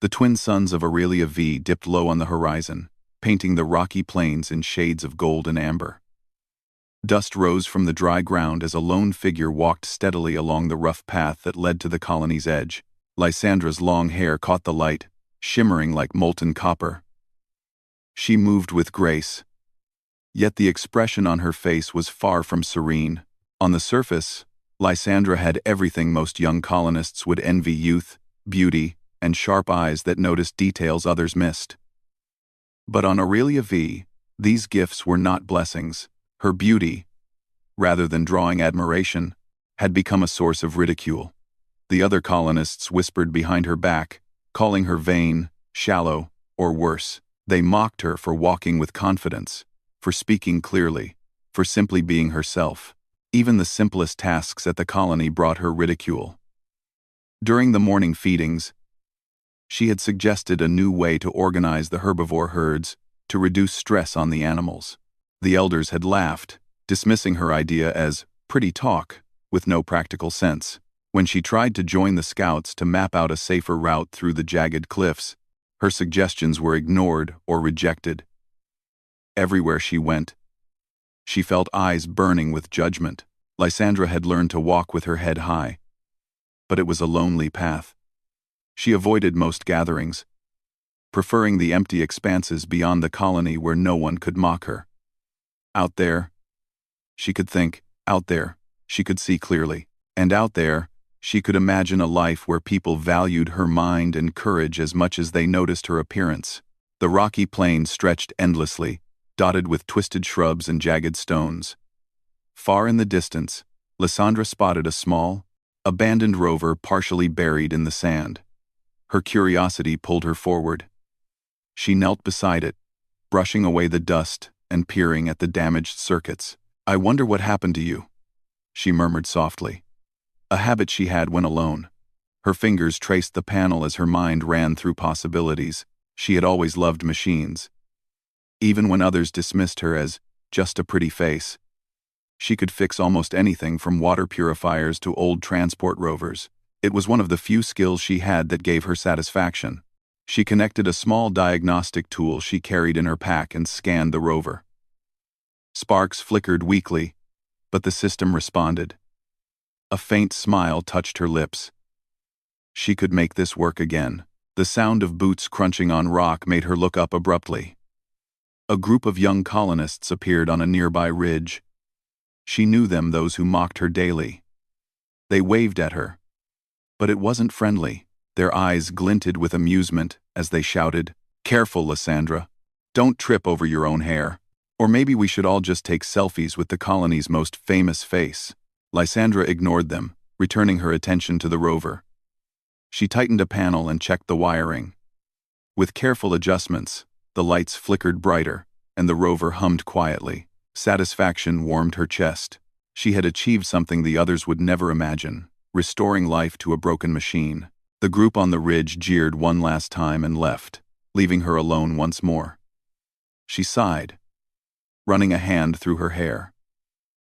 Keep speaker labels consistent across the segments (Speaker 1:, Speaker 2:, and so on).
Speaker 1: The twin suns of Aurelia V dipped low on the horizon, painting the rocky plains in shades of gold and amber. Dust rose from the dry ground as a lone figure walked steadily along the rough path that led to the colony's edge. Lysandra's long hair caught the light, shimmering like molten copper. She moved with grace, yet the expression on her face was far from serene. On the surface, Lysandra had everything most young colonists would envy: youth, beauty, and sharp eyes that noticed details others missed. But on Aurelia V, these gifts were not blessings. Her beauty, rather than drawing admiration, had become a source of ridicule. The other colonists whispered behind her back, calling her vain, shallow, or worse. They mocked her for walking with confidence, for speaking clearly, for simply being herself. Even the simplest tasks at the colony brought her ridicule. During the morning feedings, she had suggested a new way to organize the herbivore herds to reduce stress on the animals. The elders had laughed, dismissing her idea as pretty talk with no practical sense. When she tried to join the scouts to map out a safer route through the jagged cliffs, her suggestions were ignored or rejected. Everywhere she went, she felt eyes burning with judgment. Lysandra had learned to walk with her head high, but it was a lonely path. She avoided most gatherings, preferring the empty expanses beyond the colony where no one could mock her. Out there, she could think. Out there, she could see clearly. And out there, she could imagine a life where people valued her mind and courage as much as they noticed her appearance. The rocky plain stretched endlessly, dotted with twisted shrubs and jagged stones. Far in the distance, Lysandra spotted a small, abandoned rover partially buried in the sand. Her curiosity pulled her forward. She knelt beside it, brushing away the dust and peering at the damaged circuits. "I wonder what happened to you," she murmured softly. A habit she had when alone. Her fingers traced the panel as her mind ran through possibilities. She had always loved machines. Even when others dismissed her as just a pretty face, she could fix almost anything from water purifiers to old transport rovers. It was one of the few skills she had that gave her satisfaction. She connected a small diagnostic tool she carried in her pack and scanned the rover. Sparks flickered weakly, but the system responded. A faint smile touched her lips. She could make this work again. The sound of boots crunching on rock made her look up abruptly. A group of young colonists appeared on a nearby ridge. She knew them, those who mocked her daily. They waved at her, but it wasn't friendly. Their eyes glinted with amusement as they shouted, "Careful, Lysandra. Don't trip over your own hair. Or maybe we should all just take selfies with the colony's most famous face." Lysandra ignored them, returning her attention to the rover. She tightened a panel and checked the wiring. With careful adjustments, the lights flickered brighter, and the rover hummed quietly. Satisfaction warmed her chest. She had achieved something the others would never imagine, restoring life to a broken machine. The group on the ridge jeered one last time and left, leaving her alone once more. She sighed, running a hand through her hair.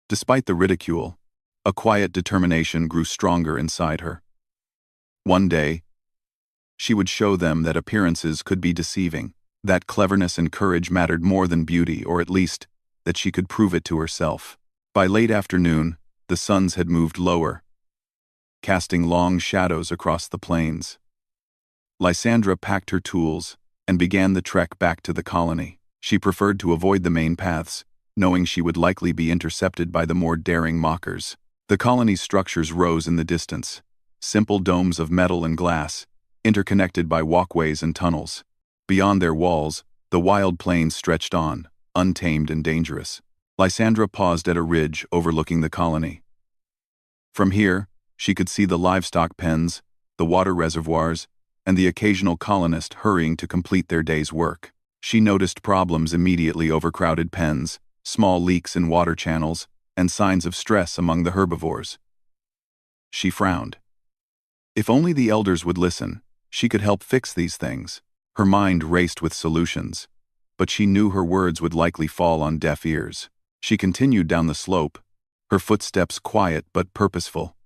Speaker 1: Despite the ridicule, a quiet determination grew stronger inside her. One day, she would show them that appearances could be deceiving, that cleverness and courage mattered more than beauty, or at least, that she could prove it to herself. By late afternoon, the suns had moved lower, casting long shadows across the plains. Lysandra packed her tools and began the trek back to the colony. She preferred to avoid the main paths, knowing she would likely be intercepted by the more daring mockers. The colony's structures rose in the distance, simple domes of metal and glass, interconnected by walkways and tunnels. Beyond their walls, the wild plains stretched on, untamed and dangerous. Lysandra paused at a ridge overlooking the colony. From here, she could see the livestock pens, the water reservoirs, and the occasional colonist hurrying to complete their day's work. She noticed problems immediately: overcrowded pens, small leaks in water channels, and signs of stress among the herbivores. She frowned. If only the elders would listen, she could help fix these things. Her mind raced with solutions, but she knew her words would likely fall on deaf ears. She continued down the slope, her footsteps quiet but purposeful.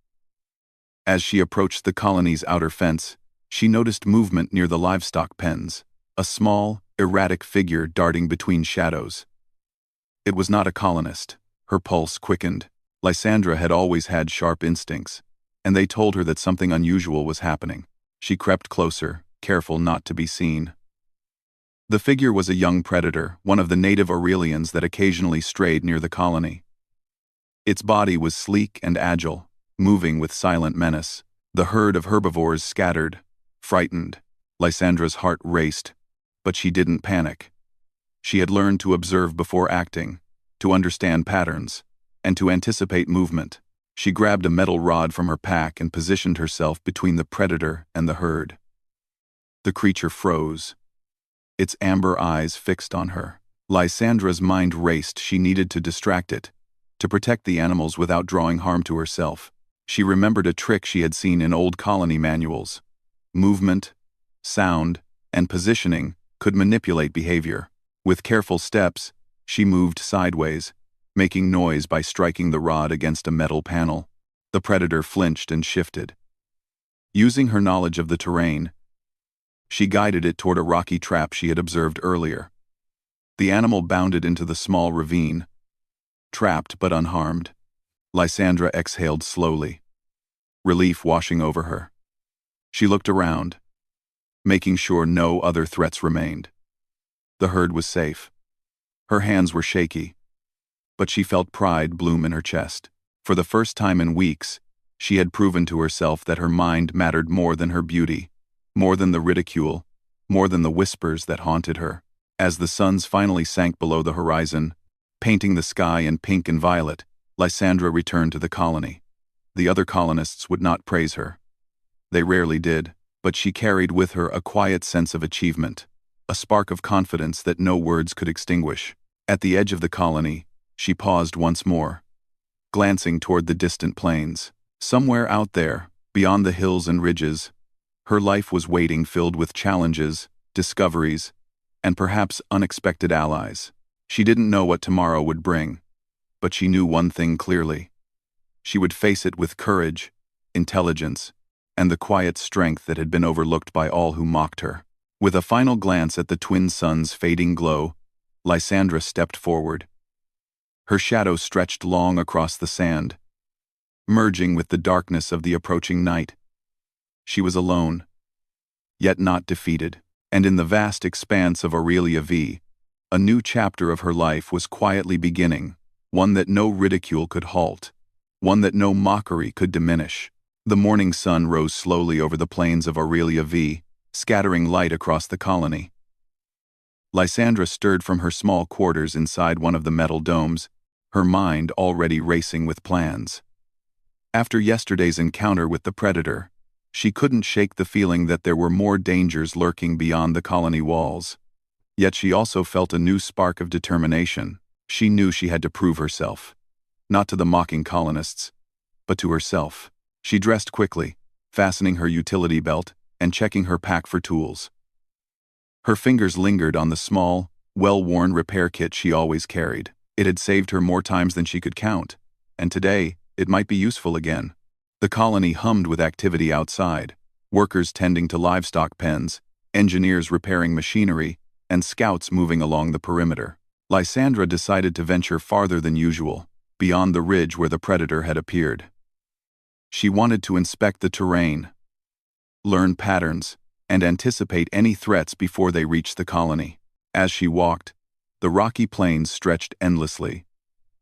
Speaker 1: As she approached the colony's outer fence, She noticed movement near the livestock pens, a small, erratic figure darting between shadows. It was not a colonist. Her pulse quickened. Lysandra had always had sharp instincts, and they told her that something unusual was happening. She crept closer, careful not to be seen. The figure was a young predator, one of the native Aurelians that occasionally strayed near the colony. Its body was sleek and agile, moving with silent menace. The herd of herbivores scattered, frightened. Lysandra's heart raced, but she didn't panic. She had learned to observe before acting, to understand patterns, and to anticipate movement. She grabbed a metal rod from her pack and positioned herself between the predator and the herd. The creature froze, its amber eyes fixed on her. Lysandra's mind raced. She needed to distract it, to protect the animals without drawing harm to herself. She remembered a trick she had seen in old colony manuals. Movement, sound, and positioning could manipulate behavior. With careful steps, she moved sideways, making noise by striking the rod against a metal panel. The predator flinched and shifted. Using her knowledge of the terrain, she guided it toward a rocky trap she had observed earlier. The animal bounded into the small ravine, trapped but unharmed. Lysandra exhaled slowly, relief washing over her. She looked around, making sure no other threats remained. The herd was safe. Her hands were shaky, but she felt pride bloom in her chest. For the first time in weeks, she had proven to herself that her mind mattered more than her beauty, more than the ridicule, more than the whispers that haunted her. As the suns finally sank below the horizon, painting the sky in pink and violet, Lysandra returned to the colony. The other colonists would not praise her. They rarely did, but she carried with her a quiet sense of achievement, a spark of confidence that no words could extinguish. At the edge of the colony, she paused once more, glancing toward the distant plains. Somewhere out there, beyond the hills and ridges, her life was waiting, filled with challenges, discoveries, and perhaps unexpected allies. She didn't know what tomorrow would bring, but she knew one thing clearly. She would face it with courage, intelligence, and the quiet strength that had been overlooked by all who mocked her. With a final glance at the twin suns' fading glow, Lysandra stepped forward. Her shadow stretched long across the sand, merging with the darkness of the approaching night. She was alone, yet not defeated, and in the vast expanse of Aurelia V, a new chapter of her life was quietly beginning, one that no ridicule could halt, one that no mockery could diminish. The morning sun rose slowly over the plains of Aurelia V, scattering light across the colony. Lysandra stirred from her small quarters inside one of the metal domes, her mind already racing with plans. After yesterday's encounter with the predator, she couldn't shake the feeling that there were more dangers lurking beyond the colony walls. Yet she also felt a new spark of determination. She knew she had to prove herself, not to the mocking colonists, but to herself. She dressed quickly, fastening her utility belt and checking her pack for tools. Her fingers lingered on the small, well-worn repair kit she always carried. It had saved her more times than she could count, and today, it might be useful again. The colony hummed with activity outside, workers tending to livestock pens, engineers repairing machinery, and scouts moving along the perimeter. Lysandra decided to venture farther than usual, beyond the ridge where the predator had appeared. She wanted to inspect the terrain, learn patterns, and anticipate any threats before they reached the colony. As she walked, the rocky plains stretched endlessly,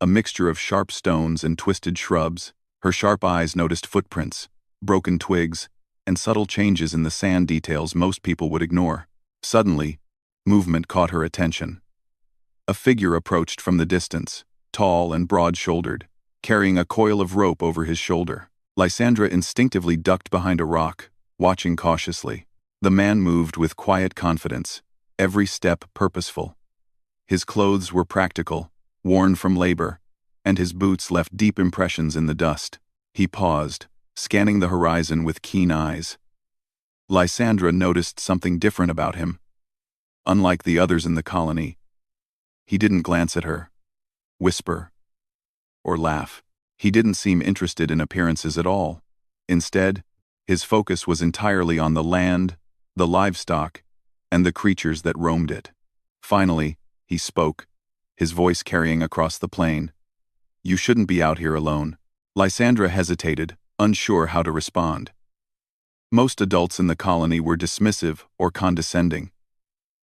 Speaker 1: a mixture of sharp stones and twisted shrubs. Her sharp eyes noticed footprints, broken twigs, and subtle changes in the sand details most people would ignore. Suddenly, movement caught her attention. A figure approached from the distance, tall and broad-shouldered, carrying a coil of rope over his shoulder. Lysandra instinctively ducked behind a rock, watching cautiously. The man moved with quiet confidence, every step purposeful. His clothes were practical, worn from labor, and his boots left deep impressions in the dust. He paused, scanning the horizon with keen eyes. Lysandra noticed something different about him. Unlike the others in the colony, he didn't glance at her, whisper, or laugh. He didn't seem interested in appearances at all. Instead, His focus was entirely on the land, the livestock, and the creatures that roamed it. Finally, he spoke, his voice carrying across the plain. "You shouldn't be out here alone." Lysandra hesitated, unsure how to respond. Most adults in the colony were dismissive or condescending.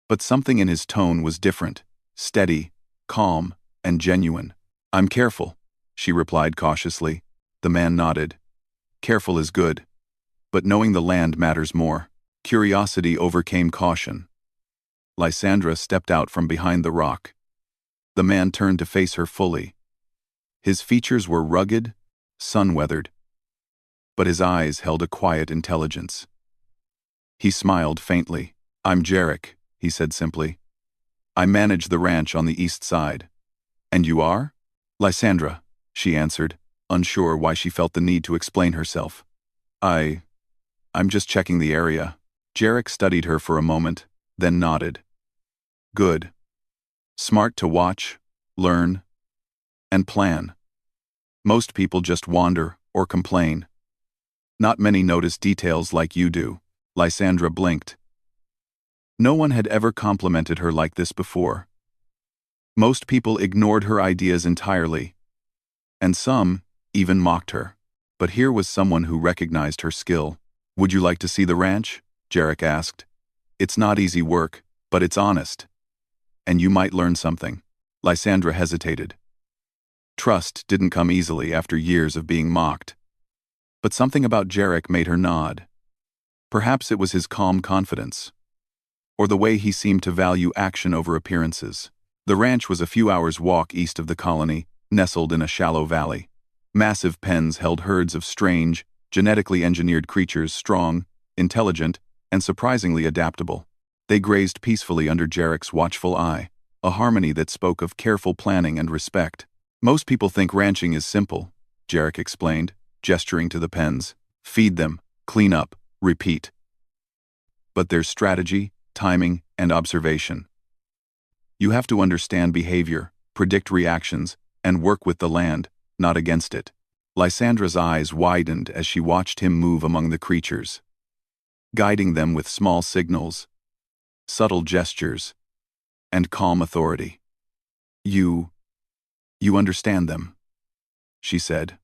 Speaker 1: But something in his tone was different, steady, calm, and genuine. "I'm careful," she replied cautiously. The man nodded. "Careful is good. But knowing the land matters more." Curiosity overcame caution. Lysandra stepped out from behind the rock. The man turned to face her fully. His features were rugged, sun-weathered, but his eyes held a quiet intelligence. He smiled faintly. "I'm Jarek," he said simply. "I manage the ranch on the east side." "And you are?" "Lysandra," she answered, unsure why she felt the need to explain herself. I'm just checking the area." Jarek studied her for a moment, then nodded. "Good. Smart to watch, learn, and plan. Most people just wander or complain. Not many notice details like you do." Lysandra blinked. No one had ever complimented her like this before. Most people ignored her ideas entirely, and some even mocked her. But here was someone who recognized her skill. "Would you like to see the ranch?" Jarek asked. "It's not easy work, but it's honest. And you might learn something." Lysandra hesitated. Trust didn't come easily after years of being mocked. But something about Jarek made her nod. Perhaps it was his calm confidence, or the way he seemed to value action over appearances. The ranch was a few hours' walk east of the colony, nestled in a shallow valley. Massive pens held herds of strange, genetically engineered creatures, strong, intelligent, and surprisingly adaptable. They grazed peacefully under Jarek's watchful eye, a harmony that spoke of careful planning and respect. "Most people think ranching is simple," Jarek explained, gesturing to the pens. "Feed them, clean up, repeat. But there's strategy, timing, and observation. You have to understand behavior, predict reactions, and work with the land, not against it." Lysandra's eyes widened as she watched him move among the creatures, guiding them with small signals, subtle gestures, and calm authority. You understand them," she said,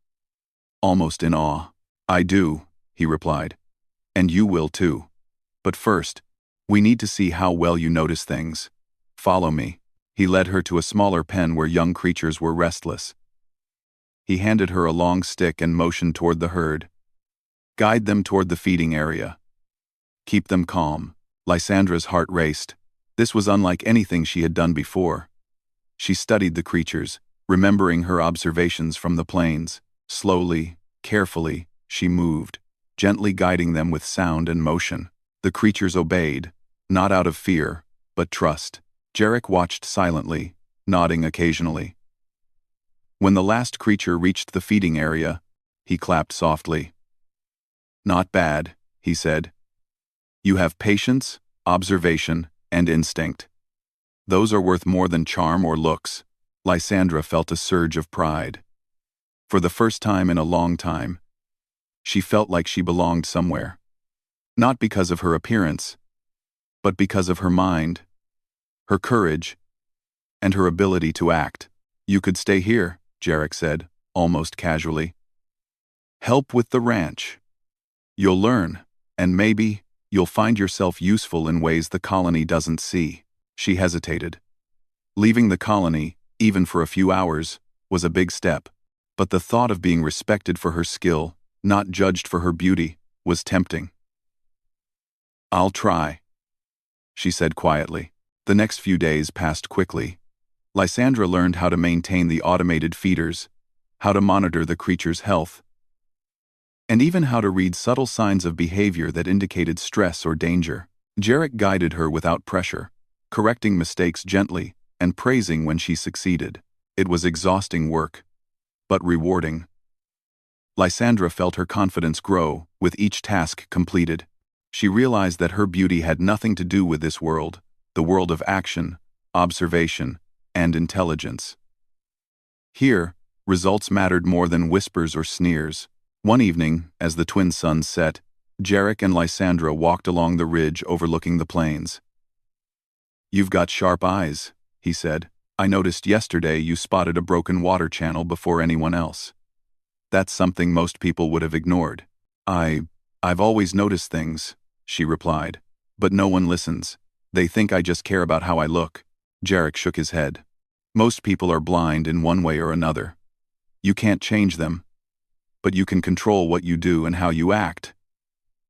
Speaker 1: almost in awe. "I do," he replied. "And you will too. But first, we need to see how well you notice things. Follow me." He led her to a smaller pen where young creatures were restless. He handed her a long stick and motioned toward the herd. "Guide them toward the feeding area. Keep them calm." Lysandra's heart raced. This was unlike anything she had done before. She studied the creatures, remembering her observations from the plains. Slowly, carefully, she moved, gently guiding them with sound and motion. The creatures obeyed, not out of fear, but trust. Jarek watched silently, nodding occasionally. When the last creature reached the feeding area, he clapped softly. "Not bad," he said. "You have patience, observation, and instinct. Those are worth more than charm or looks." Lysandra felt a surge of pride. For the first time in a long time, she felt like she belonged somewhere. Not because of her appearance, but because of her mind, her courage, and her ability to act. "You could stay here," Jarek said, almost casually. "Help with the ranch. You'll learn, and maybe you'll find yourself useful in ways the colony doesn't see." She hesitated. Leaving the colony, even for a few hours, was a big step. But the thought of being respected for her skill, not judged for her beauty, was tempting. "I'll try," she said quietly. The next few days passed quickly. Lysandra learned how to maintain the automated feeders, how to monitor the creature's health, and even how to read subtle signs of behavior that indicated stress or danger. Jarek guided her without pressure, correcting mistakes gently and praising when she succeeded. It was exhausting work, but rewarding. Lysandra felt her confidence grow with each task completed. She realized that her beauty had nothing to do with this world, the world of action, observation, and intelligence. Here, results mattered more than whispers or sneers. One evening, as the twin suns set, Jarek and Lysandra walked along the ridge overlooking the plains. "You've got sharp eyes," he said. "I noticed yesterday you spotted a broken water channel before anyone else. That's something most people would have ignored." I've always noticed things," she replied. "But no one listens. They think I just care about how I look." Jarek shook his head. "Most people are blind in one way or another. You can't change them, but you can control what you do and how you act.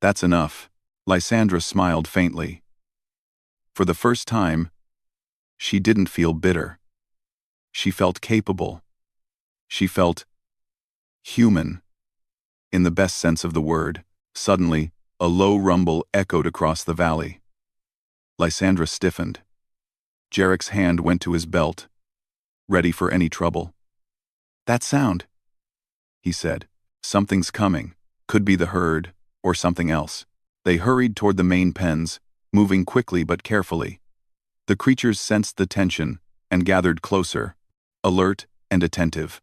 Speaker 1: That's enough." Lysandra smiled faintly. For the first time, she didn't feel bitter. She felt capable. She felt human, in the best sense of the word. Suddenly, a low rumble echoed across the valley. Lysandra stiffened. Jarek's hand went to his belt, ready for any trouble. "That sound," he said. "Something's coming. Could be the herd, or something else." They hurried toward the main pens, moving quickly but carefully. The creatures sensed the tension and gathered closer, alert and attentive.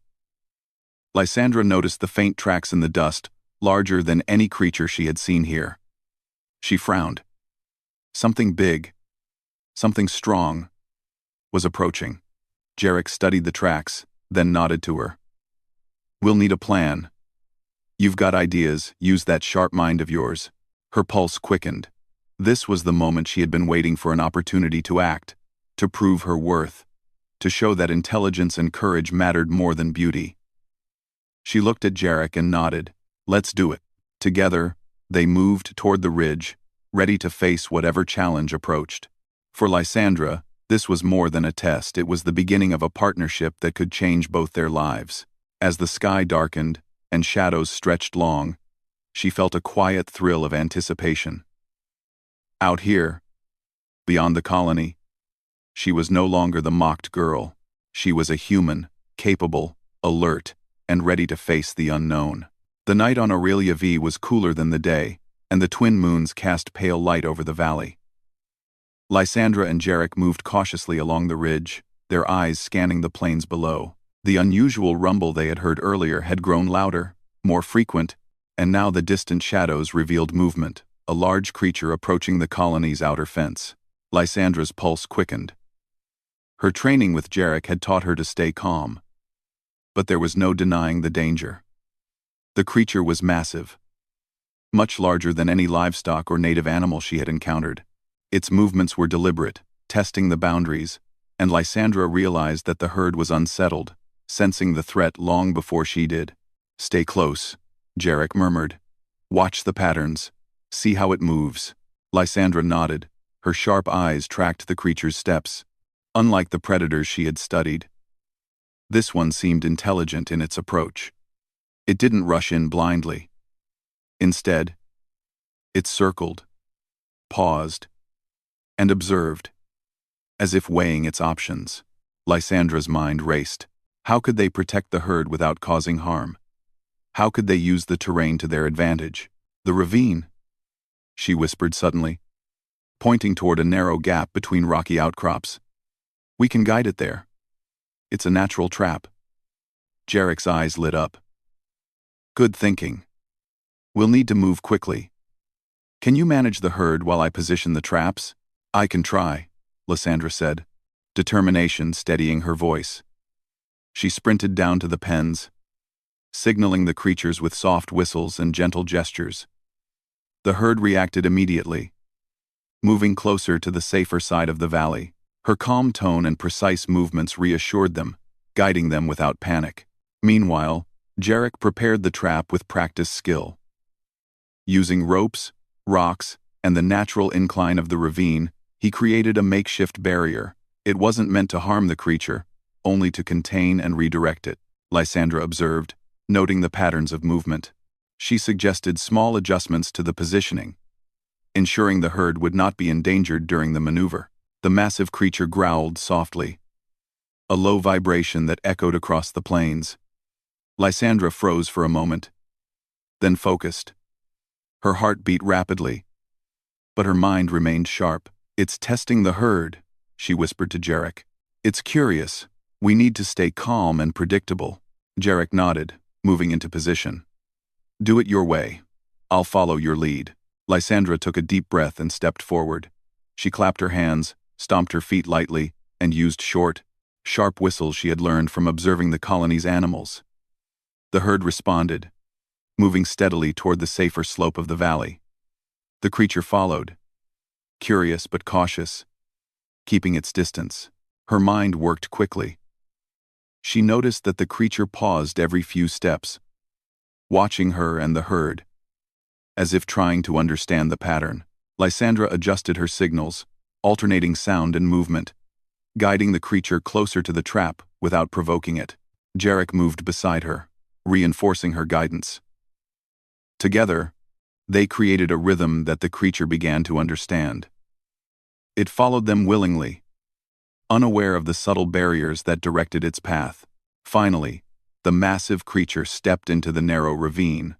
Speaker 1: Lysandra noticed the faint tracks in the dust, larger than any creature she had seen here. She frowned. Something big, something strong, was approaching. Jarek studied the tracks, then nodded to her. "We'll need a plan. You've got ideas, use that sharp mind of yours." Her pulse quickened. This was the moment she had been waiting for, an opportunity to act, to prove her worth, to show that intelligence and courage mattered more than beauty. She looked at Jarek and nodded. "Let's do it." Together, they moved toward the ridge, ready to face whatever challenge approached. For Lysandra, this was more than a test. It was the beginning of a partnership that could change both their lives. As the sky darkened and shadows stretched long, she felt a quiet thrill of anticipation. Out here, beyond the colony, she was no longer the mocked girl. She was a human, capable, alert, and ready to face the unknown. The night on Aurelia V was cooler than the day, and the twin moons cast pale light over the valley. Lysandra and Jarek moved cautiously along the ridge, their eyes scanning the plains below. The unusual rumble they had heard earlier had grown louder, more frequent, and now the distant shadows revealed movement, a large creature approaching the colony's outer fence. Lysandra's pulse quickened. Her training with Jarek had taught her to stay calm, but there was no denying the danger. The creature was massive, much larger than any livestock or native animal she had encountered. Its movements were deliberate, testing the boundaries, and Lysandra realized that the herd was unsettled, sensing the threat long before she did. "Stay close," Jarek murmured. "Watch the patterns. See how it moves." Lysandra nodded. Her sharp eyes tracked the creature's steps. Unlike the predators she had studied, this one seemed intelligent in its approach. It didn't rush in blindly. Instead, it circled, paused, and observed, as if weighing its options. Lysandra's mind raced. How could they protect the herd without causing harm? How could they use the terrain to their advantage? "The ravine," she whispered suddenly, pointing toward a narrow gap between rocky outcrops. "We can guide it there. It's a natural trap." Jarek's eyes lit up. "Good thinking. We'll need to move quickly. Can you manage the herd while I position the traps?" "I can try," Lysandra said, determination steadying her voice. She sprinted down to the pens, signaling the creatures with soft whistles and gentle gestures. The herd reacted immediately, moving closer to the safer side of the valley. Her calm tone and precise movements reassured them, guiding them without panic. Meanwhile, Jarek prepared the trap with practiced skill. Using ropes, rocks, and the natural incline of the ravine, he created a makeshift barrier. It wasn't meant to harm the creature, only to contain and redirect it, Lysandra observed, noting the patterns of movement. She suggested small adjustments to the positioning, ensuring the herd would not be endangered during the maneuver. The massive creature growled softly, a low vibration that echoed across the plains. Lysandra froze for a moment, then focused. Her heart beat rapidly, but her mind remained sharp. "It's testing the herd," she whispered to Jarek. "It's curious. We need to stay calm and predictable." Jarek nodded, moving into position. "Do it your way. I'll follow your lead." Lysandra took a deep breath and stepped forward. She clapped her hands, stomped her feet lightly, and used short, sharp whistles she had learned from observing the colony's animals. The herd responded, moving steadily toward the safer slope of the valley. The creature followed, curious but cautious, keeping its distance. Her mind worked quickly. She noticed that the creature paused every few steps, watching her and the herd, as if trying to understand the pattern. Lysandra adjusted her signals, alternating sound and movement, guiding the creature closer to the trap without provoking it. Jarek moved beside her, reinforcing her guidance. Together, they created a rhythm that the creature began to understand. It followed them willingly, unaware of the subtle barriers that directed its path. Finally, the massive creature stepped into the narrow ravine.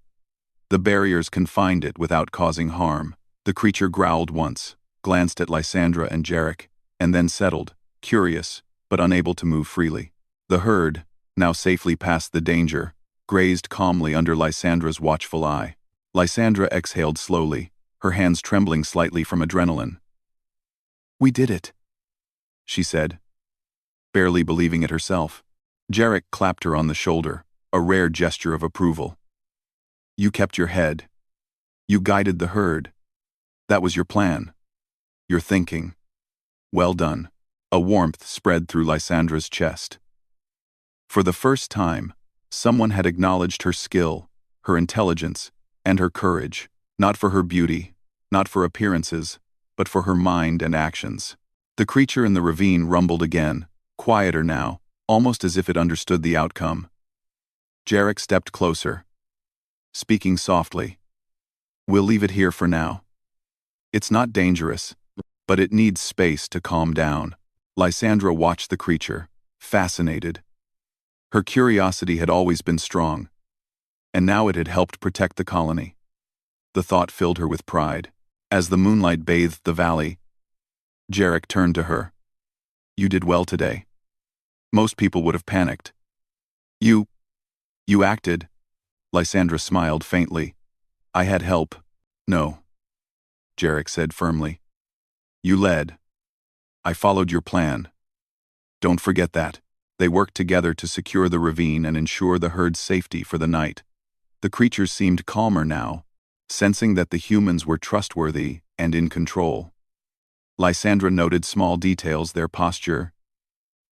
Speaker 1: The barriers confined it without causing harm. The creature growled once, glanced at Lysandra and Jarek, and then settled, curious, but unable to move freely. The herd, now safely past the danger, grazed calmly under Lysandra's watchful eye. Lysandra exhaled slowly, her hands trembling slightly from adrenaline. "We did it," she said, barely believing it herself. Jarek clapped her on the shoulder, a rare gesture of approval. "You kept your head. You guided the herd. That was your plan. Your thinking. Well done." A warmth spread through Lysandra's chest. For the first time, someone had acknowledged her skill, her intelligence, and her courage, not for her beauty, not for appearances, but for her mind and actions. The creature in the ravine rumbled again, quieter now, almost as if it understood the outcome. Jarek stepped closer, speaking softly. "We'll leave it here for now. It's not dangerous, but it needs space to calm down." Lysandra watched the creature, fascinated. Her curiosity had always been strong, and now it had helped protect the colony. The thought filled her with pride. As the moonlight bathed the valley, Jarek turned to her. "You did well today. Most people would have panicked. You acted." Lysandra smiled faintly. "I had help." "No," Jarek said firmly. "You led. I followed your plan. Don't forget that." They worked together to secure the ravine and ensure the herd's safety for the night. The creatures seemed calmer now, sensing that the humans were trustworthy and in control. Lysandra noted small details, their posture,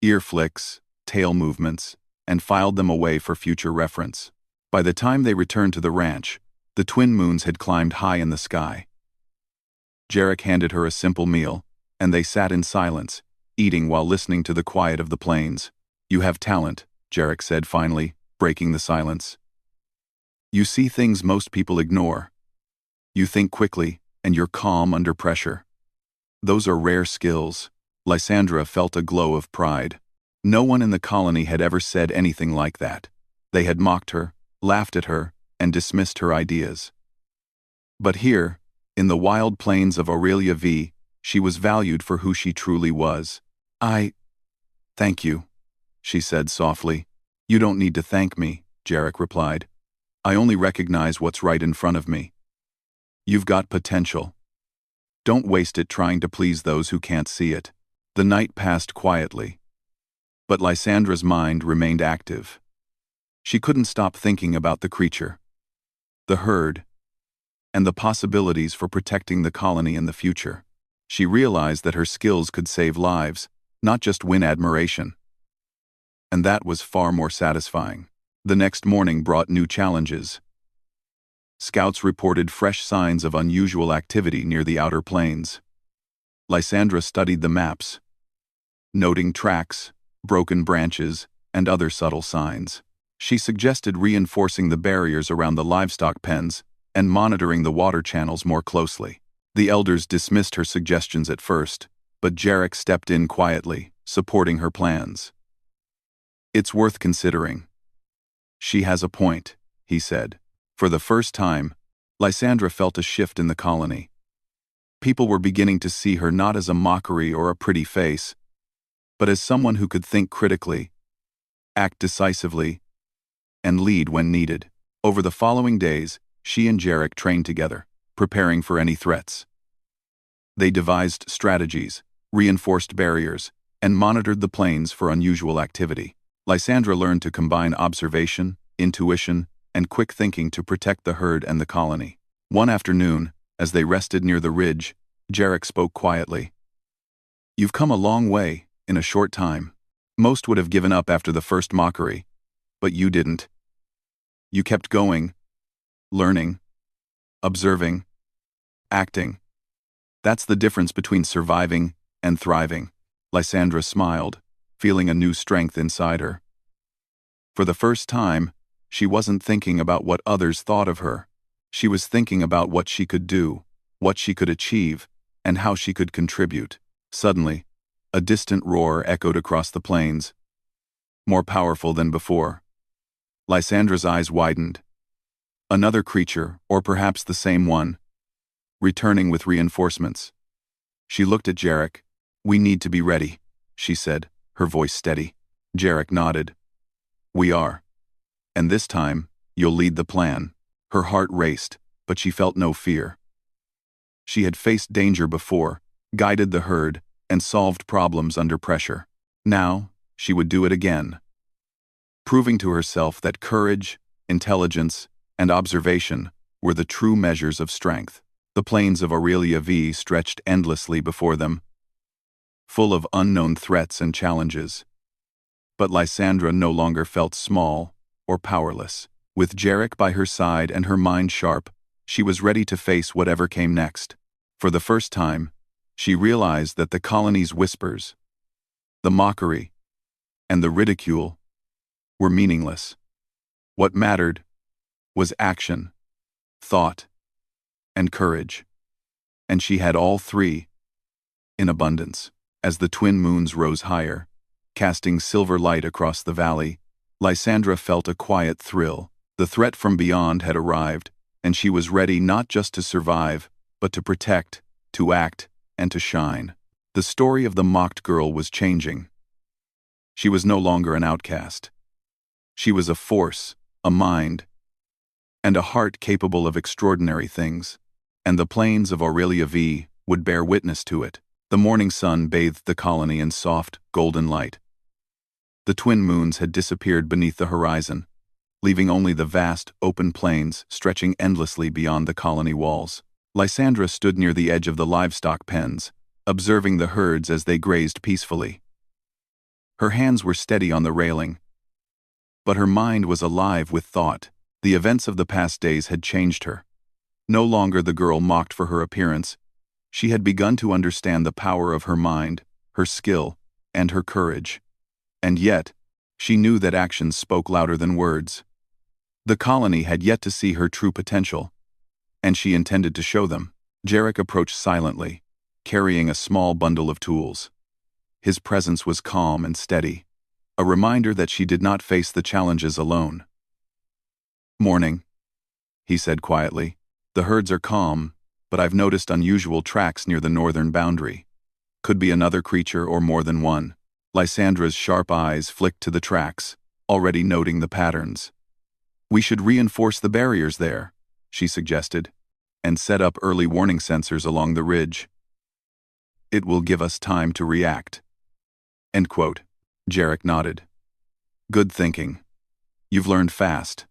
Speaker 1: ear flicks, tail movements, and filed them away for future reference. By the time they returned to the ranch, the twin moons had climbed high in the sky. Jarek handed her a simple meal, and they sat in silence, eating while listening to the quiet of the plains. "You have talent," Jarek said finally, breaking the silence. "You see things most people ignore. You think quickly, and you're calm under pressure. Those are rare skills." Lysandra felt a glow of pride. No one in the colony had ever said anything like that. They had mocked her, laughed at her, and dismissed her ideas. But here, in the wild plains of Aurelia V, she was valued for who she truly was. Thank you," she said softly. "You don't need to thank me," Jarek replied. "I only recognize what's right in front of me. You've got potential. Don't waste it trying to please those who can't see it." The night passed quietly, but Lysandra's mind remained active. She couldn't stop thinking about the creature, the herd, and the possibilities for protecting the colony in the future. She realized that her skills could save lives, not just win admiration. And that was far more satisfying. The next morning brought new challenges. Scouts reported fresh signs of unusual activity near the outer plains. Lysandra studied the maps, noting tracks, broken branches, and other subtle signs. She suggested reinforcing the barriers around the livestock pens and monitoring the water channels more closely. The elders dismissed her suggestions at first, but Jarek stepped in quietly, supporting her plans. "It's worth considering. She has a point," he said. For the first time, Lysandra felt a shift in the colony. People were beginning to see her not as a mockery or a pretty face, but as someone who could think critically, act decisively, and lead when needed. Over the following days, she and Jarek trained together, preparing for any threats. They devised strategies, reinforced barriers, and monitored the plains for unusual activity. Lysandra learned to combine observation, intuition, and quick thinking to protect the herd and the colony. One afternoon, as they rested near the ridge, Jarek spoke quietly. "You've come a long way, in a short time. Most would have given up after the first mockery, but you didn't. You kept going, learning, observing, acting. That's the difference between surviving and thriving." Lysandra smiled, feeling a new strength inside her. For the first time, she wasn't thinking about what others thought of her. She was thinking about what she could do, what she could achieve, and how she could contribute. Suddenly, a distant roar echoed across the plains, more powerful than before. Lysandra's eyes widened. Another creature, or perhaps the same one, returning with reinforcements. She looked at Jarek. "We need to be ready," she said, her voice steady. Jarek nodded. "We are. And this time, you'll lead the plan." Her heart raced, but she felt no fear. She had faced danger before, guided the herd, and solved problems under pressure. Now, she would do it again, proving to herself that courage, intelligence, and observation were the true measures of strength. The plains of Aurelia V stretched endlessly before them, full of unknown threats and challenges. But Lysandra no longer felt small or powerless. With Jarek by her side and her mind sharp, she was ready to face whatever came next. For the first time, she realized that the colony's whispers, the mockery, and the ridicule were meaningless. What mattered was action, thought, and courage. And she had all three, in abundance. As the twin moons rose higher, casting silver light across the valley, Lysandra felt a quiet thrill. The threat from beyond had arrived, and she was ready not just to survive, but to protect, to act, and to shine. The story of the mocked girl was changing. She was no longer an outcast. She was a force, a mind, and a heart capable of extraordinary things, and the plains of Aurelia V would bear witness to it. The morning sun bathed the colony in soft, golden light. The twin moons had disappeared beneath the horizon, leaving only the vast, open plains stretching endlessly beyond the colony walls. Lysandra stood near the edge of the livestock pens, observing the herds as they grazed peacefully. Her hands were steady on the railing, but her mind was alive with thought. The events of the past days had changed her. No longer the girl mocked for her appearance. She had begun to understand the power of her mind, her skill, and her courage. And yet, she knew that actions spoke louder than words. The colony had yet to see her true potential, and she intended to show them. Jarek approached silently, carrying a small bundle of tools. His presence was calm and steady, a reminder that she did not face the challenges alone. "Morning," he said quietly. "The herds are calm, but I've noticed unusual tracks near the northern boundary. Could be another creature or more than one." Lysandra's sharp eyes flicked to the tracks, already noting the patterns. "We should reinforce the barriers there," she suggested, "and set up early warning sensors along the ridge. It will give us time to react." End quote. Jarek nodded. "Good thinking. You've learned fast."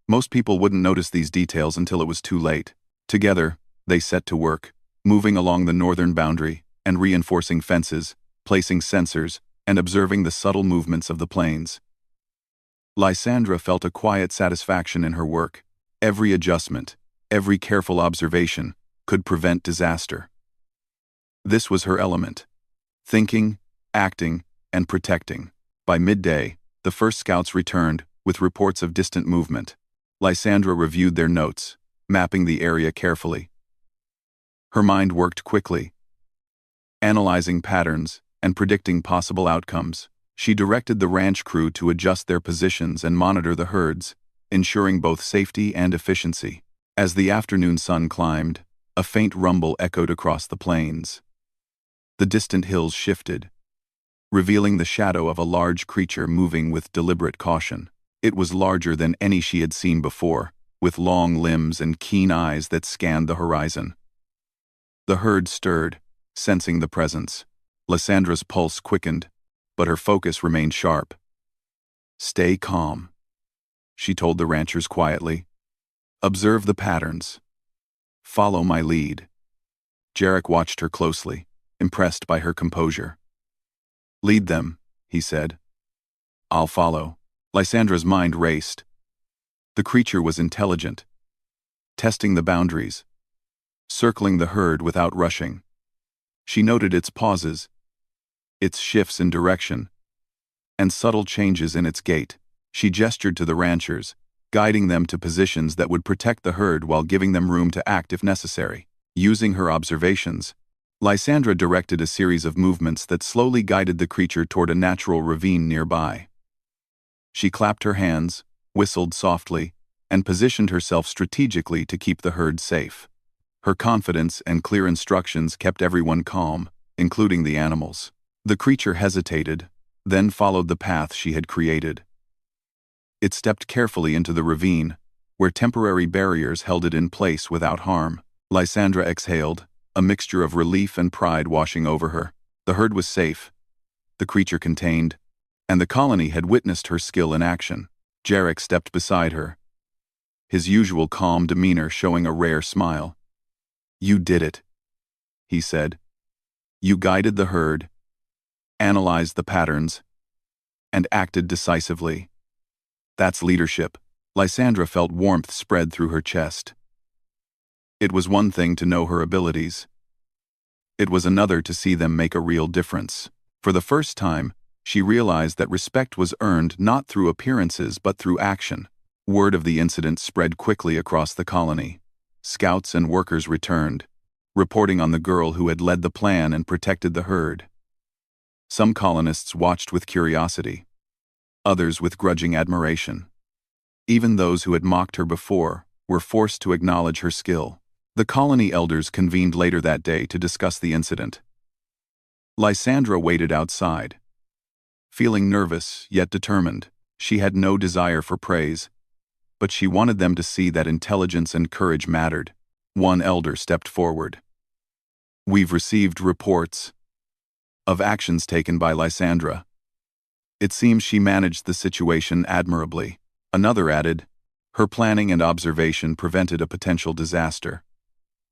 Speaker 1: Most people wouldn't notice these details until it was too late. Together, they set to work, moving along the northern boundary and reinforcing fences, placing sensors, and observing the subtle movements of the plains. Lysandra felt a quiet satisfaction in her work. Every adjustment, every careful observation, could prevent disaster. This was her element: thinking, acting, and protecting. By midday, the first scouts returned, with reports of distant movement. Lysandra reviewed their notes, mapping the area carefully. Her mind worked quickly, analyzing patterns and predicting possible outcomes. She directed the ranch crew to adjust their positions and monitor the herds, ensuring both safety and efficiency. As the afternoon sun climbed, a faint rumble echoed across the plains. The distant hills shifted, revealing the shadow of a large creature moving with deliberate caution. It was larger than any she had seen before, with long limbs and keen eyes that scanned the horizon. The herd stirred, sensing the presence. Lysandra's pulse quickened, but her focus remained sharp. "Stay calm," she told the ranchers quietly. "Observe the patterns. Follow my lead." Jarek watched her closely, impressed by her composure. "Lead them," he said. "I'll follow." Lysandra's mind raced. The creature was intelligent, testing the boundaries, circling the herd without rushing. She noted its pauses, its shifts in direction, and subtle changes in its gait. She gestured to the ranchers, guiding them to positions that would protect the herd while giving them room to act if necessary. Using her observations, Lysandra directed a series of movements that slowly guided the creature toward a natural ravine nearby. She clapped her hands, whistled softly, and positioned herself strategically to keep the herd safe. Her confidence and clear instructions kept everyone calm, including the animals. The creature hesitated, then followed the path she had created. It stepped carefully into the ravine, where temporary barriers held it in place without harm. Lysandra exhaled, a mixture of relief and pride washing over her. The herd was safe, the creature contained, and the colony had witnessed her skill in action. Jarek stepped beside her, his usual calm demeanor showing a rare smile. "You did it," he said. "You guided the herd, analyzed the patterns, and acted decisively. That's leadership." Lysandra felt warmth spread through her chest. It was one thing to know her abilities. It was another to see them make a real difference. For the first time, she realized that respect was earned not through appearances but through action. Word of the incident spread quickly across the colony. Scouts and workers returned, reporting on the girl who had led the plan and protected the herd. Some colonists watched with curiosity, others with grudging admiration. Even those who had mocked her before were forced to acknowledge her skill. The colony elders convened later that day to discuss the incident. Lysandra waited outside, feeling nervous yet determined. She had no desire for praise, but she wanted them to see that intelligence and courage mattered. One elder stepped forward. "We've received reports of actions taken by Lysandra. It seems she managed the situation admirably." Another added, "Her planning and observation prevented a potential disaster.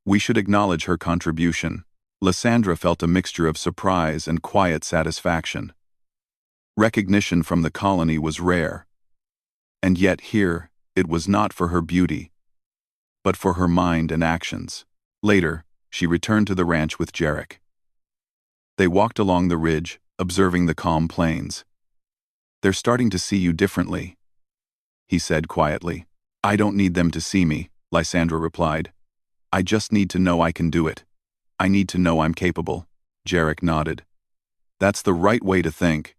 Speaker 1: We should acknowledge her contribution." Lysandra felt a mixture of surprise and quiet satisfaction. Recognition from the colony was rare, and yet here, it was not for her beauty, but for her mind and actions. Later, she returned to the ranch with Jarek. They walked along the ridge, observing the calm plains. "They're starting to see you differently," he said quietly. "I don't need them to see me," Lysandra replied. "I just need to know I can do it. I need to know I'm capable." Jarek nodded. "That's the right way to think.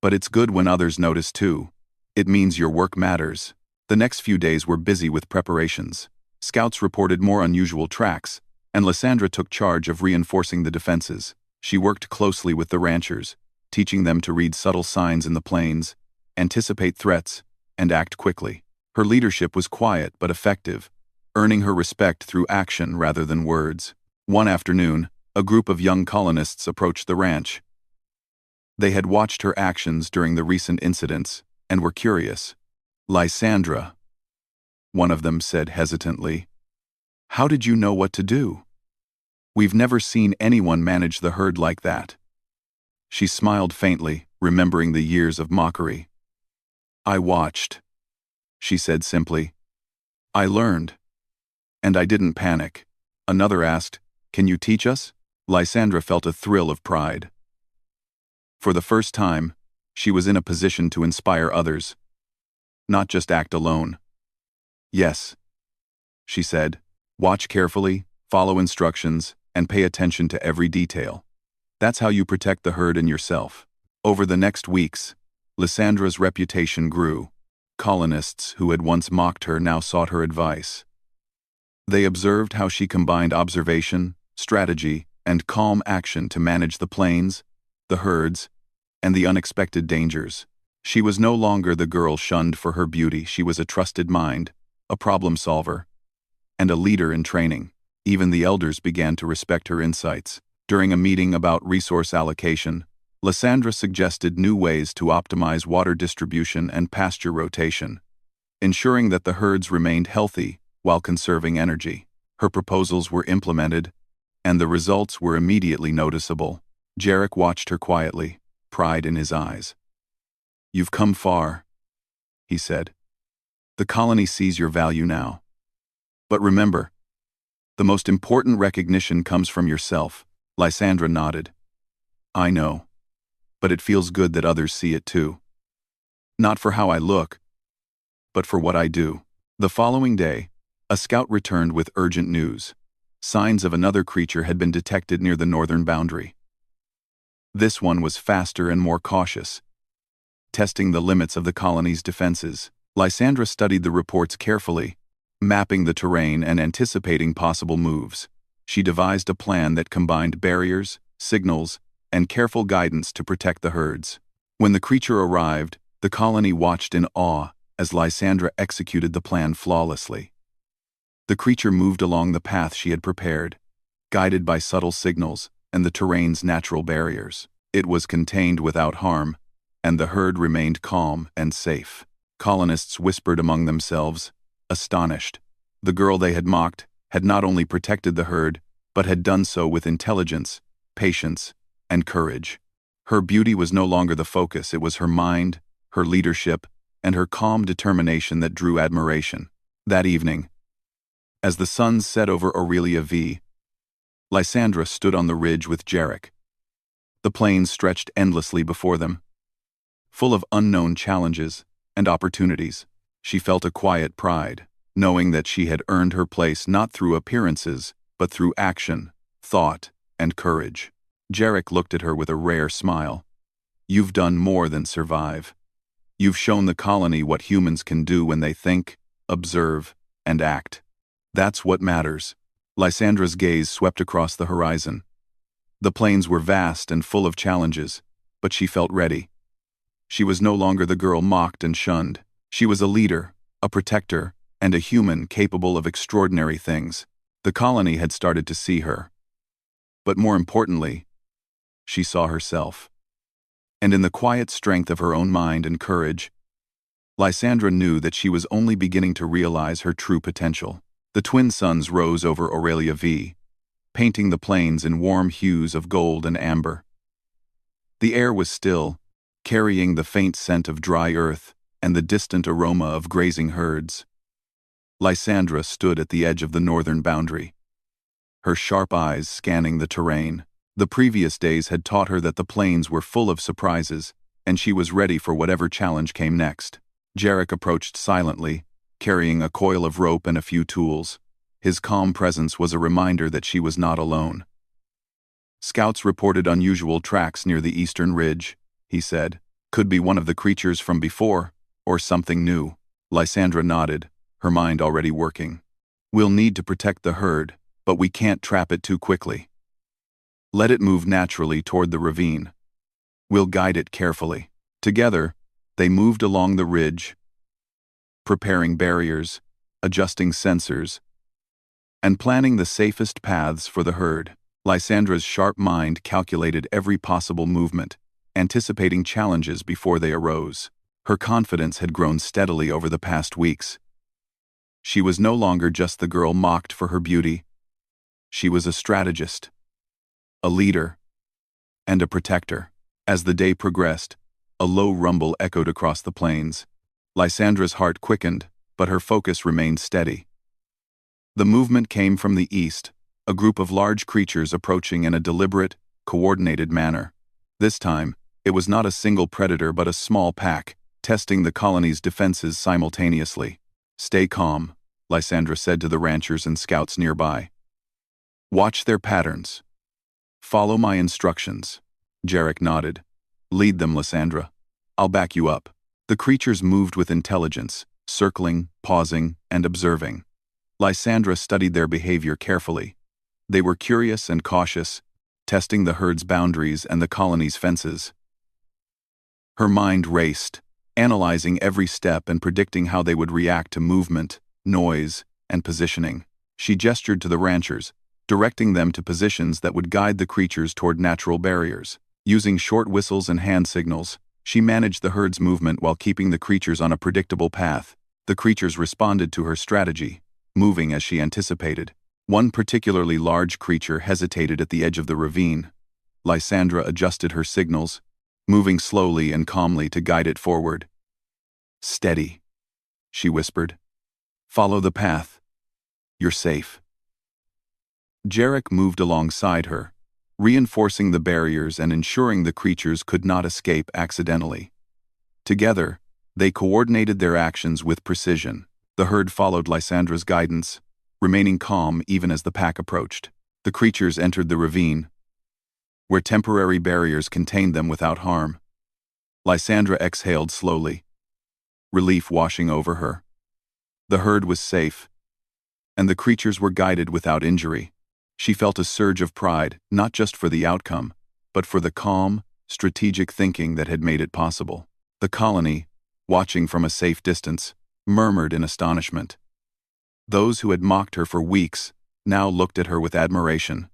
Speaker 1: But it's good when others notice too. It means your work matters." The next few days were busy with preparations. Scouts reported more unusual tracks, and Lysandra took charge of reinforcing the defenses. She worked closely with the ranchers, teaching them to read subtle signs in the plains, anticipate threats, and act quickly. Her leadership was quiet but effective, earning her respect through action rather than words. One afternoon, a group of young colonists approached the ranch. They had watched her actions during the recent incidents and were curious. "Lysandra," one of them said hesitantly, "how did you know what to do? We've never seen anyone manage the herd like that." She smiled faintly, remembering the years of mockery. "I watched," she said simply. "I learned. And I didn't panic." Another asked, "Can you teach us?" Lysandra felt a thrill of pride. For the first time, she was in a position to inspire others, not just act alone. "Yes," she said. "Watch carefully, follow instructions, and pay attention to every detail. That's how you protect the herd and yourself." Over the next weeks, Lysandra's reputation grew. Colonists who had once mocked her now sought her advice. They observed how she combined observation, strategy, and calm action to manage the plains, the herds, and the unexpected dangers. She was no longer the girl shunned for her beauty. She was a trusted mind, a problem solver, and a leader in training. Even the elders began to respect her insights. During a meeting about resource allocation, Lysandra suggested new ways to optimize water distribution and pasture rotation, ensuring that the herds remained healthy while conserving energy. Her proposals were implemented, and the results were immediately noticeable. Jarek watched her quietly, pride in his eyes. "You've come far," he said. "The colony sees your value now. But remember, the most important recognition comes from yourself." Lysandra nodded. "I know, but it feels good that others see it too. Not for how I look, but for what I do." The following day, a scout returned with urgent news. Signs of another creature had been detected near the northern boundary. This one was faster and more cautious, testing the limits of the colony's defenses. Lysandra studied the reports carefully, mapping the terrain and anticipating possible moves. She devised a plan that combined barriers, signals, and careful guidance to protect the herds. When the creature arrived, the colony watched in awe as Lysandra executed the plan flawlessly. The creature moved along the path she had prepared, guided by subtle signals and the terrain's natural barriers. It was contained without harm, and the herd remained calm and safe. Colonists whispered among themselves, astonished. The girl they had mocked had not only protected the herd, but had done so with intelligence, patience, and courage. Her beauty was no longer the focus, it was her mind, her leadership, and her calm determination that drew admiration. That evening, as the sun set over Aurelia V, Lysandra stood on the ridge with Jarek. The plains stretched endlessly before them, full of unknown challenges and opportunities. She felt a quiet pride, knowing that she had earned her place not through appearances, but through action, thought, and courage. Jarek looked at her with a rare smile. "You've done more than survive. You've shown the colony what humans can do when they think, observe, and act. That's what matters." Lysandra's gaze swept across the horizon. The plains were vast and full of challenges, but she felt ready. She was no longer the girl mocked and shunned. She was a leader, a protector, and a human capable of extraordinary things. The colony had started to see her. But more importantly, she saw herself. And in the quiet strength of her own mind and courage, Lysandra knew that she was only beginning to realize her true potential. The twin suns rose over Aurelia V, painting the plains in warm hues of gold and amber. The air was still, carrying the faint scent of dry earth and the distant aroma of grazing herds. Lysandra stood at the edge of the northern boundary, her sharp eyes scanning the terrain. The previous days had taught her that the plains were full of surprises, and she was ready for whatever challenge came next. Jarek approached silently, carrying a coil of rope and a few tools. His calm presence was a reminder that she was not alone. "Scouts reported unusual tracks near the eastern ridge," he said. "Could be one of the creatures from before, or something new." Lysandra nodded, her mind already working. "We'll need to protect the herd, but we can't trap it too quickly. Let it move naturally toward the ravine. We'll guide it carefully." Together, they moved along the ridge, preparing barriers, adjusting sensors, and planning the safest paths for the herd. Lysandra's sharp mind calculated every possible movement, anticipating challenges before they arose. Her confidence had grown steadily over the past weeks. She was no longer just the girl mocked for her beauty. She was a strategist, a leader, and a protector. As the day progressed, a low rumble echoed across the plains. Lysandra's heart quickened, but her focus remained steady. The movement came from the east, a group of large creatures approaching in a deliberate, coordinated manner. This time, it was not a single predator but a small pack, testing the colony's defenses simultaneously. "Stay calm," Lysandra said to the ranchers and scouts nearby. "Watch their patterns. Follow my instructions." Jarek nodded. "Lead them, Lysandra. I'll back you up." The creatures moved with intelligence, circling, pausing, and observing. Lysandra studied their behavior carefully. They were curious and cautious, testing the herd's boundaries and the colony's fences. Her mind raced, analyzing every step and predicting how they would react to movement, noise, and positioning. She gestured to the ranchers, directing them to positions that would guide the creatures toward natural barriers. Using short whistles and hand signals, she managed the herd's movement while keeping the creatures on a predictable path. The creatures responded to her strategy, moving as she anticipated. One particularly large creature hesitated at the edge of the ravine. Lysandra adjusted her signals, moving slowly and calmly to guide it forward. "Steady," she whispered. "Follow the path. You're safe." Jarek moved alongside her, reinforcing the barriers and ensuring the creatures could not escape accidentally. Together, they coordinated their actions with precision. The herd followed Lysandra's guidance, remaining calm even as the pack approached. The creatures entered the ravine, where temporary barriers contained them without harm. Lysandra exhaled slowly, relief washing over her. The herd was safe, and the creatures were guided without injury. She felt a surge of pride, not just for the outcome, but for the calm, strategic thinking that had made it possible. The colony, watching from a safe distance, murmured in astonishment. Those who had mocked her for weeks now looked at her with admiration.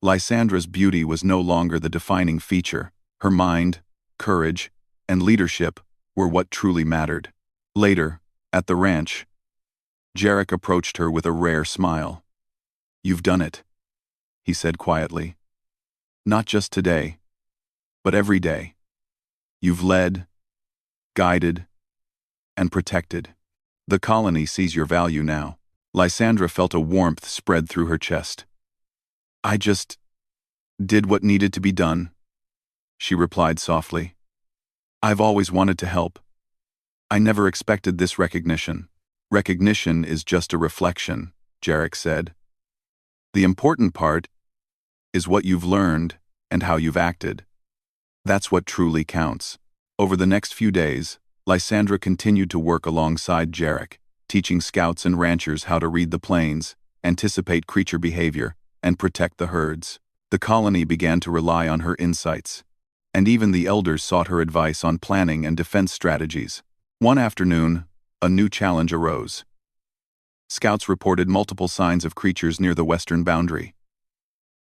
Speaker 1: Lysandra's beauty was no longer the defining feature. Her mind, courage, and leadership were what truly mattered. Later, at the ranch, Jarek approached her with a rare smile. "You've done it," he said quietly. "Not just today, but every day. You've led, guided, and protected. The colony sees your value now." Lysandra felt a warmth spread through her chest. "I just did what needed to be done," she replied softly. "I've always wanted to help. I never expected this recognition." "Recognition is just a reflection," Jarek said. "The important part is what you've learned and how you've acted. That's what truly counts." Over the next few days, Lysandra continued to work alongside Jarek, teaching scouts and ranchers how to read the plains, anticipate creature behavior, and protect the herds. The colony began to rely on her insights, and even the elders sought her advice on planning and defense strategies. One afternoon, a new challenge arose. Scouts reported multiple signs of creatures near the western boundary.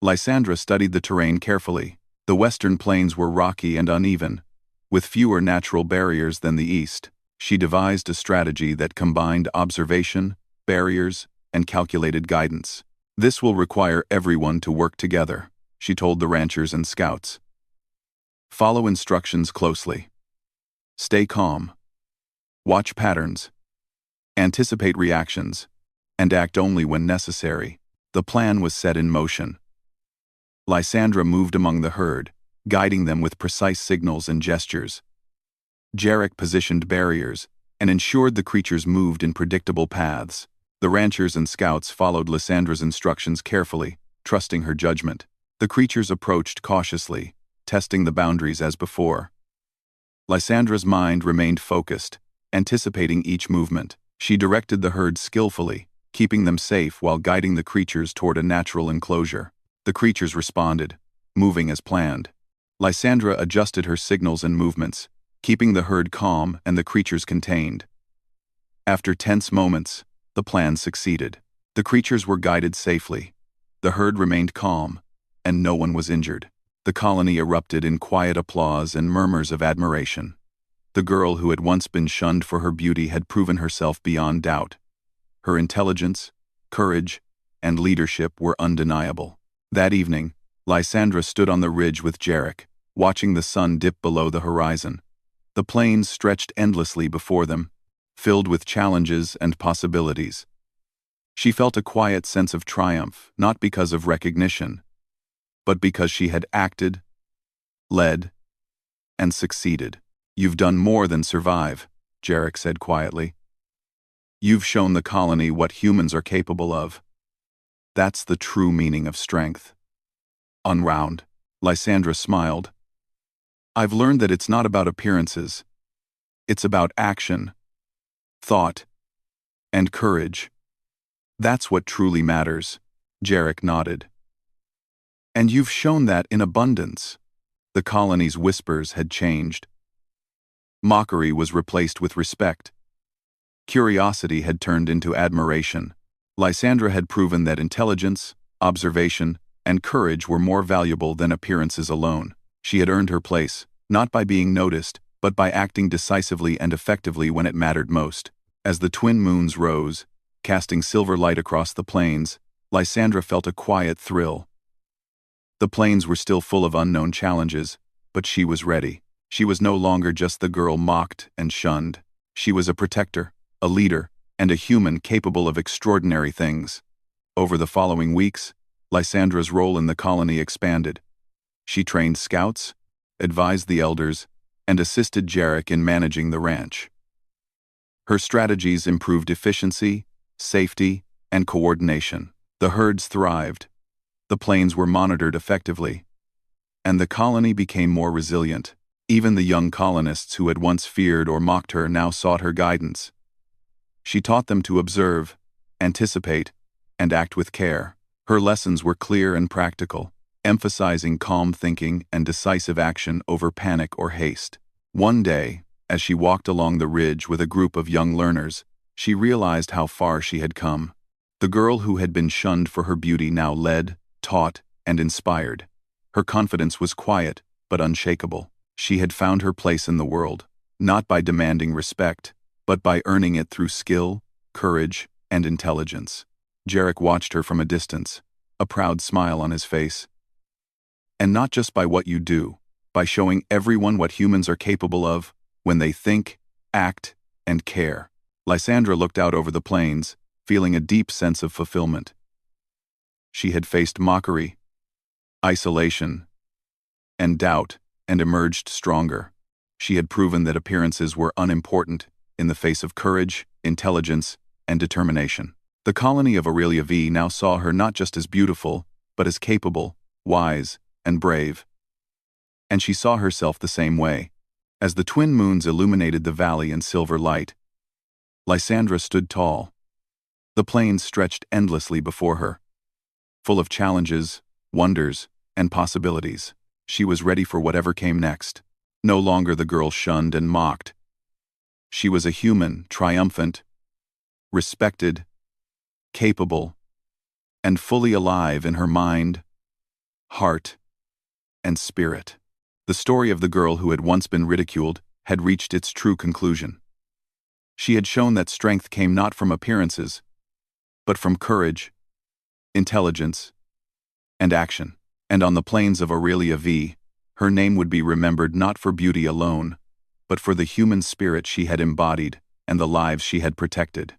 Speaker 1: Lysandra studied the terrain carefully. The western plains were rocky and uneven, with fewer natural barriers than the east. She devised a strategy that combined observation, barriers, and calculated guidance. "This will require everyone to work together," she told the ranchers and scouts. "Follow instructions closely. Stay calm. Watch patterns. Anticipate reactions, and act only when necessary." The plan was set in motion. Lysandra moved among the herd, guiding them with precise signals and gestures. Jarek positioned barriers and ensured the creatures moved in predictable paths. The ranchers and scouts followed Lysandra's instructions carefully, trusting her judgment. The creatures approached cautiously, testing the boundaries as before. Lysandra's mind remained focused, anticipating each movement. She directed the herd skillfully, keeping them safe while guiding the creatures toward a natural enclosure. The creatures responded, moving as planned. Lysandra adjusted her signals and movements, keeping the herd calm and the creatures contained. After tense moments, the plan succeeded. The creatures were guided safely. The herd remained calm, and no one was injured. The colony erupted in quiet applause and murmurs of admiration. The girl who had once been shunned for her beauty had proven herself beyond doubt. Her intelligence, courage, and leadership were undeniable. That evening, Lysandra stood on the ridge with Jarek, watching the sun dip below the horizon. The plains stretched endlessly before them, filled with challenges and possibilities. She felt a quiet sense of triumph, not because of recognition, but because she had acted, led, and succeeded. "You've done more than survive," Jarek said quietly. "You've shown the colony what humans are capable of. That's the true meaning of strength." Unwound, Lysandra smiled. "I've learned that it's not about appearances. It's about action, thought, and courage. That's what truly matters." Jarek nodded. "And you've shown that in abundance." The colony's whispers had changed. Mockery was replaced with respect. Curiosity had turned into admiration. Lysandra had proven that intelligence, observation, and courage were more valuable than appearances alone. She had earned her place, not by being noticed, but by acting decisively and effectively when it mattered most. As the twin moons rose, casting silver light across the plains, Lysandra felt a quiet thrill. The plains were still full of unknown challenges, but she was ready. She was no longer just the girl mocked and shunned. She was a protector, a leader, and a human capable of extraordinary things. Over the following weeks, Lysandra's role in the colony expanded. She trained scouts, advised the elders, and assisted Jarek in managing the ranch. Her strategies improved efficiency, safety, and coordination. The herds thrived, the plains were monitored effectively, and the colony became more resilient. Even the young colonists who had once feared or mocked her now sought her guidance. She taught them to observe, anticipate, and act with care. Her lessons were clear and practical, emphasizing calm thinking and decisive action over panic or haste. One day, as she walked along the ridge with a group of young learners, she realized how far she had come. The girl who had been shunned for her beauty now led, taught, and inspired. Her confidence was quiet, but unshakable. She had found her place in the world, not by demanding respect, but by earning it through skill, courage, and intelligence. Jarek watched her from a distance, a proud smile on his face. And not just by what you do, by showing everyone what humans are capable of when they think, act, and care. Lysandra looked out over the plains, feeling a deep sense of fulfillment. She had faced mockery, isolation, and doubt, and emerged stronger. She had proven that appearances were unimportant in the face of courage, intelligence, and determination. The colony of Aurelia V now saw her not just as beautiful, but as capable, wise, and brave. And she saw herself the same way. As the twin moons illuminated the valley in silver light, Lysandra stood tall. The plains stretched endlessly before her, full of challenges, wonders, and possibilities. She was ready for whatever came next. No longer the girl shunned and mocked. She was a human, triumphant, respected, capable, and fully alive in her mind, heart, and spirit. The story of the girl who had once been ridiculed had reached its true conclusion. She had shown that strength came not from appearances, but from courage, intelligence, and action. And on the plains of Aurelia V, her name would be remembered not for beauty alone, but for the human spirit she had embodied and the lives she had protected.